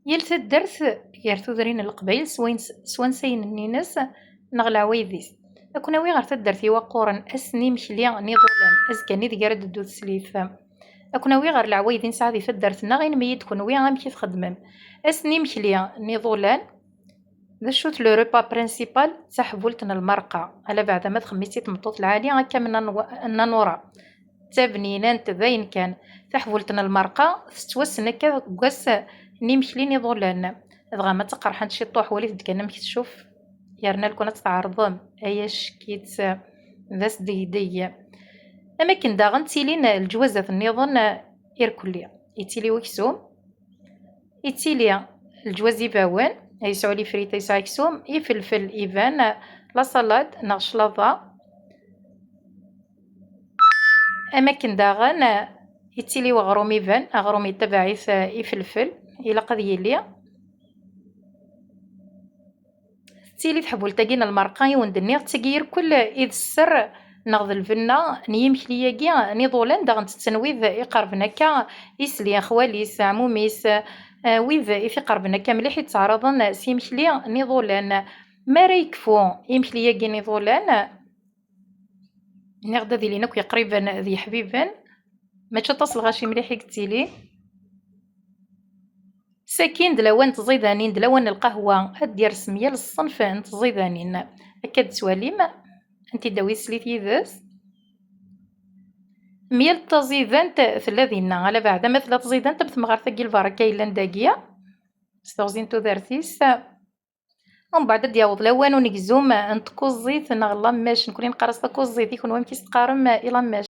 يلتا الدرت غير تودرين القبايل سوانسين النيناس نغ عويذيس أكون وي غير تدرتي وقورن أسني مشلي نضولان أزكاني ذي قرد دو تسليف أكون وي غير العوايذين سعدي في الدرتنا غين ميت كون وي غام كيف خدمم أسني مشلي نضولان ذا شوت لو روبا برينسيبال تحفولتنا المرقة على بعد ما تخميسي تمطوط العالي هكا من النورا تبنينا باين كان تحولتنا المرقة ستوسنا كذا قاس نمشلي نضولان بغا ما تقرحن شي طوح وليد كان تشوف يارنا لكون تعرضم اياش كيت ذاس دي اما كن داغن تيلين الجوازة النظام إيركوليا يتيلي وكسوم يتيلي الجوازي باوان يسعو لي فريتا يسعى كسوم يفلفل إيفان لا صلاد نغشلاضة أماكن داغن يتيلي وغروم إيفان أغروم يتبعي يفلفل إلا قد يلي تيلي تحبول تاقينا المرقة يوندني تسقير كل إذ السر نغض الفنا نيمشلي ياقي نيضولان داغن تتنويذ يقربنا كا يسلي خواليس عموميس ويذ يقربنا كا مليح يتعرضن سيمشلي نيضولان ما رايكفو يمشلي ياقي نيضولان نغدا ذي لينك قريبا ذي حبيبا ما تصل غاشي مليح قلتيلي ساكين دلوان تزيدانين دلوان القهوة هدير سمية للصنف تزيدانين أكاد سواليم أنتي داوي سليتي ذاس ميال تزيدانت ثلاثين على بعد مثل تزيدانت بثمغار ثقي البركة إلا نداقية ستوزين تودارتيس ومن بعد دياوض لوان ونقزوم نتكو الزيت نغلا ماش نكوني نقرص تكو الزيت يكون وين كيستقارم إلا ماش